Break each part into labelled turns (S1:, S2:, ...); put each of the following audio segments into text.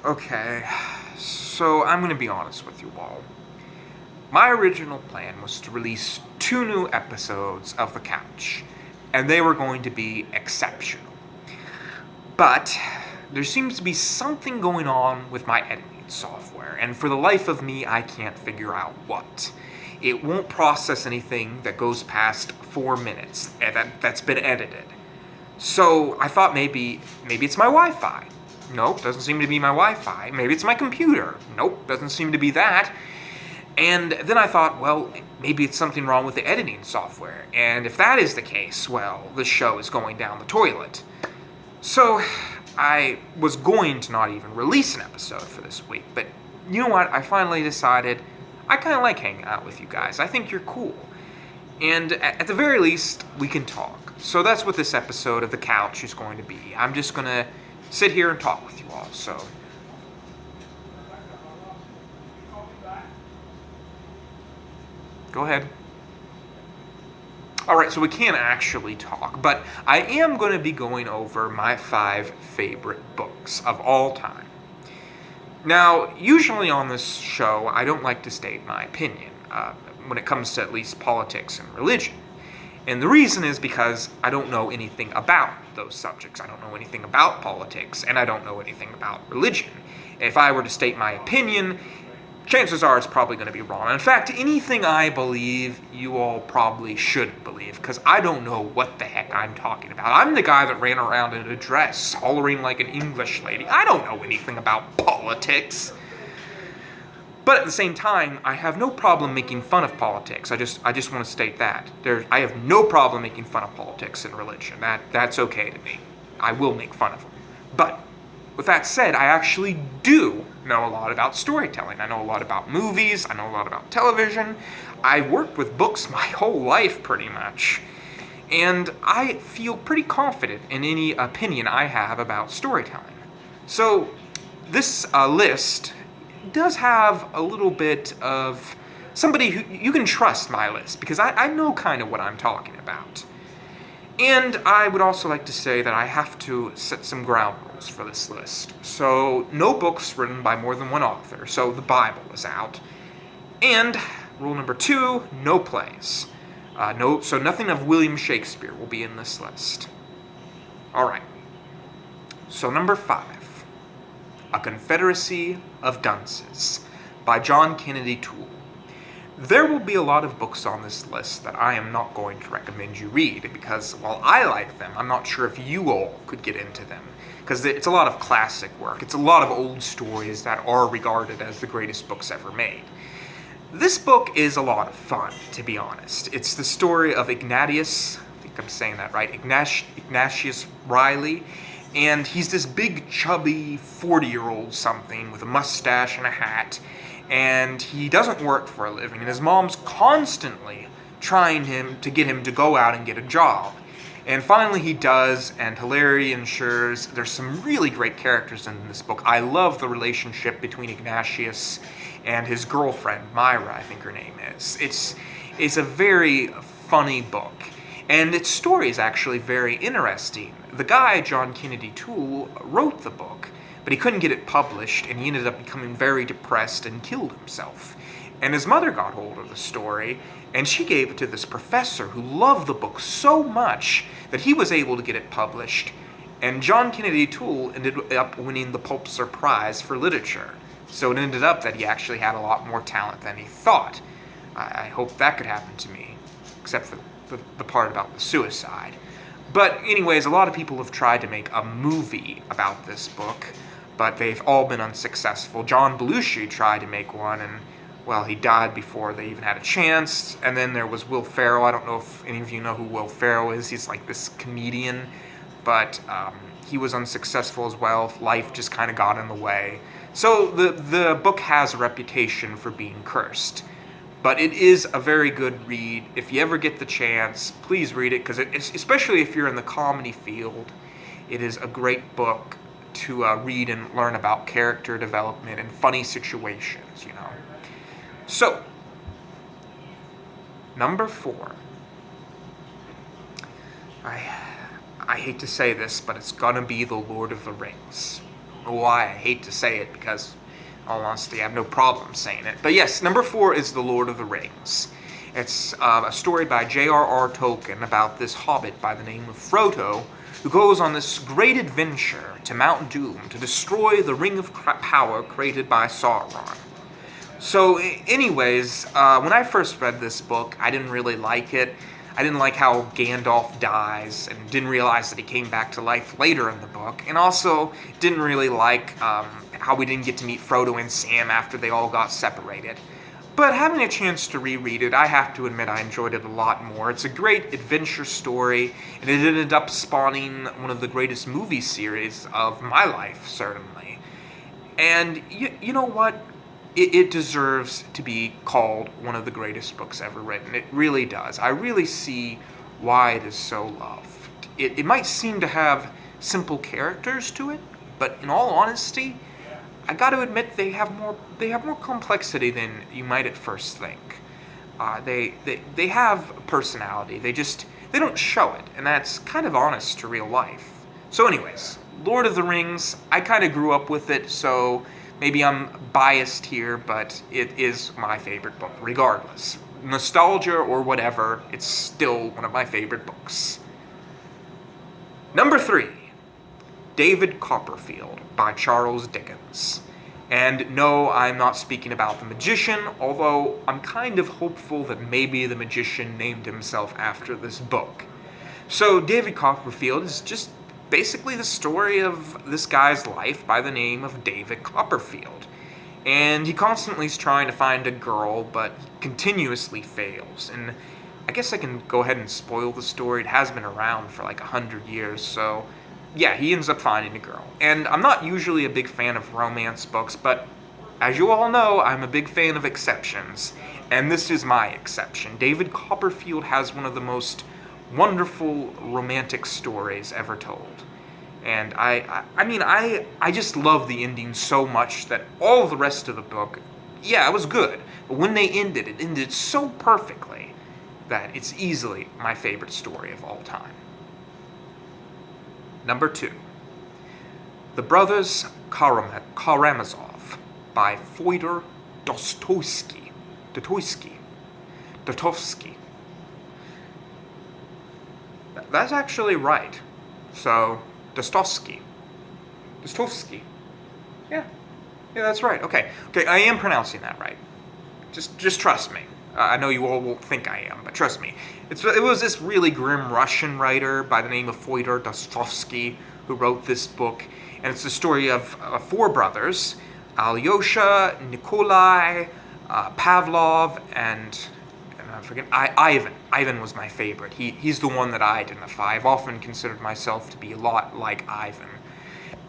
S1: Okay, so I'm going to be honest with you all. My original plan was to release 2 new episodes of The Couch, and they were going to be exceptional. But there seems to be something going on with my editing software, and for the life of me, I can't figure out what. It won't process anything that goes past 4 minutes that's been edited. So I thought maybe it's my Wi-Fi. Nope, doesn't seem to be my Wi-Fi. Maybe it's my computer. Nope, doesn't seem to be that. And then I thought, well, maybe it's something wrong with the editing software. And if that is the case, well, this show is going down the toilet. So I was going to not even release an episode for this week. But you know what? I finally decided I kind of like hanging out with you guys. I think you're cool. And at the very least, we can talk. So that's what this episode of The Couch is going to be. I'm just going to sit here and talk with you all, so. Go ahead. Alright, so we can't actually talk, but I am going to be going over my 5 favorite books of all time. Now, usually on this show, I don't like to state my opinion, when it comes to at least politics and religion. And the reason is because I don't know anything about those subjects. I don't know anything about politics, and I don't know anything about religion. If I were to state my opinion, chances are it's probably going to be wrong. In fact, anything I believe, you all probably should believe, because I don't know what the heck I'm talking about. I'm the guy that ran around in a dress, hollering like an English lady. I don't know anything about politics. But at the same time, I have no problem making fun of politics. I just want to state that. I have no problem making fun of politics and religion. That's okay to me. I will make fun of them. But with that said, I actually do know a lot about storytelling. I know a lot about movies. I know a lot about television. I worked with books my whole life, pretty much. And I feel pretty confident in any opinion I have about storytelling. So this list does have a little bit of somebody who you can trust my list, because I know kind of what I'm talking about. And I would also like to say that I have to set some ground rules for this list. So no books written by more than one author, so the Bible is out. And rule number 2, no plays. So nothing of William Shakespeare will be in this list. Alright, so number 5. A Confederacy of Dunces by John Kennedy Toole. There will be a lot of books on this list that I am not going to recommend you read, because while I like them, I'm not sure if you all could get into them, because it's a lot of classic work. It's a lot of old stories that are regarded as the greatest books ever made. This book is a lot of fun, to be honest. It's the story of Ignatius, I think I'm saying that right, Ignatius Riley. And he's this big, chubby 40-year-old something with a mustache and a hat. And he doesn't work for a living. And his mom's constantly trying to get him to go out and get a job. And finally he does, and hilarity ensures. There's some really great characters in this book. I love the relationship between Ignatius and his girlfriend, Myra, I think her name is. It's a very funny book. And its story is actually very interesting. The guy, John Kennedy Toole, wrote the book, but he couldn't get it published, and he ended up becoming very depressed and killed himself. And his mother got hold of the story, and she gave it to this professor who loved the book so much that he was able to get it published. And John Kennedy Toole ended up winning the Pulitzer Prize for Literature. So it ended up that he actually had a lot more talent than he thought. I hope that could happen to me, except for the part about the suicide. But anyways, a lot of people have tried to make a movie about this book, but they've all been unsuccessful. John Belushi tried to make one, and, well, he died before they even had a chance. And then there was Will Ferrell. I don't know if any of you know who Will Ferrell is. He's like this comedian, but he was unsuccessful as well. Life just kind of got in the way. So the book has a reputation for being cursed. But it is a very good read. If you ever get the chance, please read it, because especially if you're in the comedy field, it is a great book to read and learn about character development and funny situations, you know. So, number 4. I hate to say this, but it's gonna be The Lord of the Rings. know why I hate to say it, because, in all honesty, I have no problem saying it. But yes, number 4 is The Lord of the Rings. It's a story by J.R.R. Tolkien about this hobbit by the name of Frodo, who goes on this great adventure to Mount Doom to destroy the Ring of Power created by Sauron. So anyways, when I first read this book, I didn't really like it. I didn't like how Gandalf dies, and didn't realize that he came back to life later in the book, and also didn't really like how we didn't get to meet Frodo and Sam after they all got separated. But having a chance to reread it, I have to admit I enjoyed it a lot more. It's a great adventure story, and it ended up spawning one of the greatest movie series of my life, certainly. And you know what? It deserves to be called one of the greatest books ever written. It really does. I really see why it is so loved. It might seem to have simple characters to it, but in all honesty, I got to admit they have more complexity than you might at first think. They have personality. They don't show it, and that's kind of honest to real life. So anyways, Lord of the Rings, I kind of grew up with it, so maybe I'm biased here, but it is my favorite book regardless. Nostalgia or whatever, it's still one of my favorite books. Number 3. David Copperfield by Charles Dickens. And no, I'm not speaking about the magician, although I'm kind of hopeful that maybe the magician named himself after this book. So David Copperfield is just basically the story of this guy's life by the name of David Copperfield. And he constantly is trying to find a girl, but continuously fails. And I guess I can go ahead and spoil the story. It has been around for like 100 years, so yeah, he ends up finding a girl. And I'm not usually a big fan of romance books, but as you all know, I'm a big fan of exceptions. And this is my exception. David Copperfield has one of the most wonderful romantic stories ever told. And I just love the ending so much that all of the rest of the book, yeah, it was good. But when they ended, it ended so perfectly that it's easily my favorite story of all time. Number 2, The Brothers Karamazov by Fyodor Dostoevsky. That's actually right. So, Dostoevsky. Yeah, that's right. Okay, I am pronouncing that right. Just trust me. I know you all won't think I am, but trust me. It was this really grim Russian writer by the name of Fyodor Dostoevsky who wrote this book, and it's the story of 4 brothers, Alyosha, Nikolai, Pavlov, and I forget, Ivan. Ivan was my favorite. He's the one that I identify. I've often considered myself to be a lot like Ivan.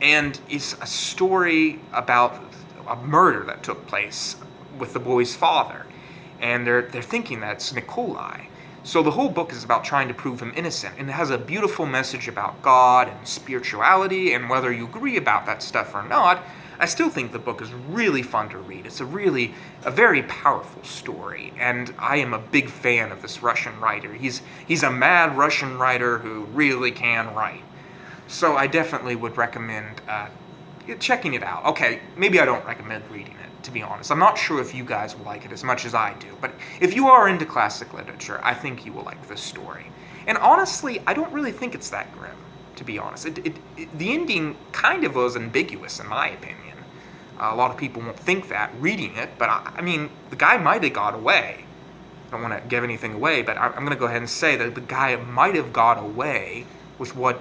S1: And it's a story about a murder that took place with the boy's father. And they're thinking that's Nikolai. So the whole book is about trying to prove him innocent, and it has a beautiful message about God and spirituality, and whether you agree about that stuff or not, I still think the book is really fun to read. It's a very powerful story, and I am a big fan of this Russian writer. He's a mad Russian writer who really can write. So I definitely would recommend checking it out. Okay, maybe I don't recommend reading it, to be honest. I'm not sure if you guys will like it as much as I do, but if you are into classic literature, I think you will like this story. And honestly, I don't really think it's that grim, to be honest. The ending kind of was ambiguous, in my opinion. A lot of people won't think that reading it, but I mean, the guy might have got away. I don't want to give anything away, but I'm going to go ahead and say that the guy might have got away with what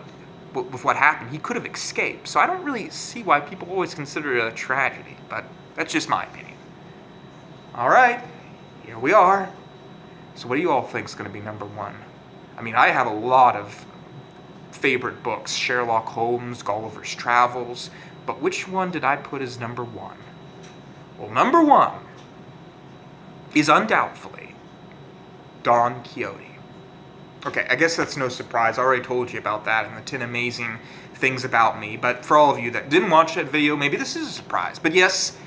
S1: happened. He could have escaped. So I don't really see why people always consider it a tragedy, but that's just my opinion. All right, here we are. So what do you all think is going to be number 1? I mean, I have a lot of favorite books. Sherlock Holmes, Gulliver's Travels. But which one did I put as number 1? Well, number 1 is undoubtedly Don Quixote. Okay, I guess that's no surprise. I already told you about that in the 10 amazing things about me. But for all of you that didn't watch that video, maybe this is a surprise. But yes,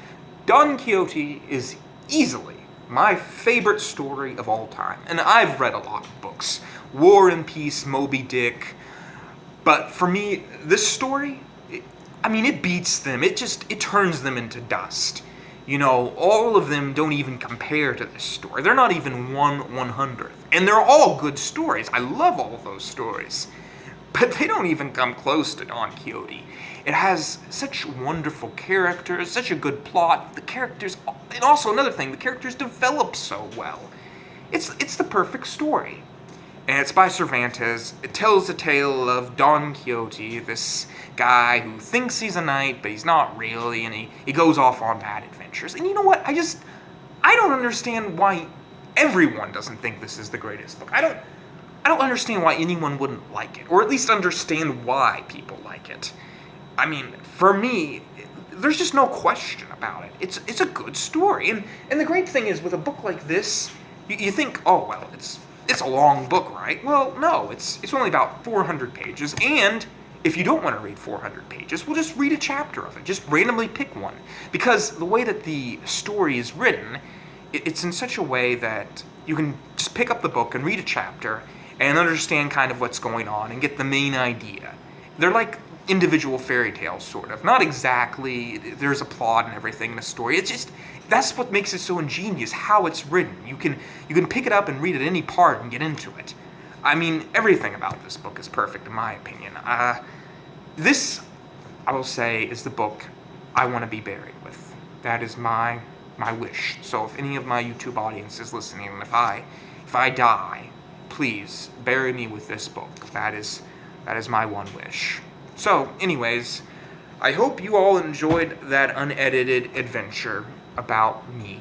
S1: Don Quixote is easily my favorite story of all time. And I've read a lot of books. War and Peace, Moby Dick. But for me, this story, I mean, it beats them. It turns them into dust. You know, all of them don't even compare to this story. They're not even 1/100th. And they're all good stories. I love all of those stories. But they don't even come close to Don Quixote. It has such wonderful characters, such a good plot. The characters, and also another thing, the characters develop so well. It's the perfect story. And it's by Cervantes. It tells the tale of Don Quixote, this guy who thinks he's a knight, but he's not really, and he goes off on bad adventures. And you know what? I don't understand why everyone doesn't think this is the greatest book. I don't understand why anyone wouldn't like it, or at least understand why people like it. I mean, for me, there's just no question about it. It's a good story. And the great thing is, with a book like this, you think, oh, well, it's a long book, right? Well, no, it's only about 400 pages, and if you don't want to read 400 pages, well, just read a chapter of it. Just randomly pick one. Because the way that the story is written, it's in such a way that you can just pick up the book and read a chapter and understand kind of what's going on and get the main idea. They're like individual fairy tales, sort of. Not exactly, there's a plot and everything in a story. It's just, that's what makes it so ingenious, how it's written. You can pick it up and read at any part and get into it. I mean, everything about this book is perfect, in my opinion. This, I will say, is the book I want to be buried with. That is my wish. So if any of my YouTube audience is listening, and if I die, please bury me with this book. That is my one wish. So, anyways, I hope you all enjoyed that unedited adventure about me.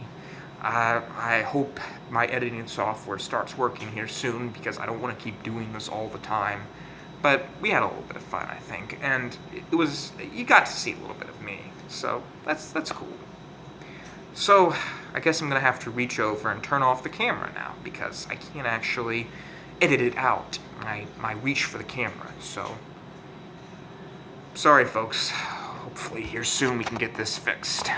S1: I hope my editing software starts working here soon, because I don't want to keep doing this all the time. But we had a little bit of fun, I think, and you got to see a little bit of me, so that's cool. So, I guess I'm going to have to reach over and turn off the camera now, because I can't actually edit it out, my reach for the camera, so sorry folks. Hopefully here soon we can get this fixed.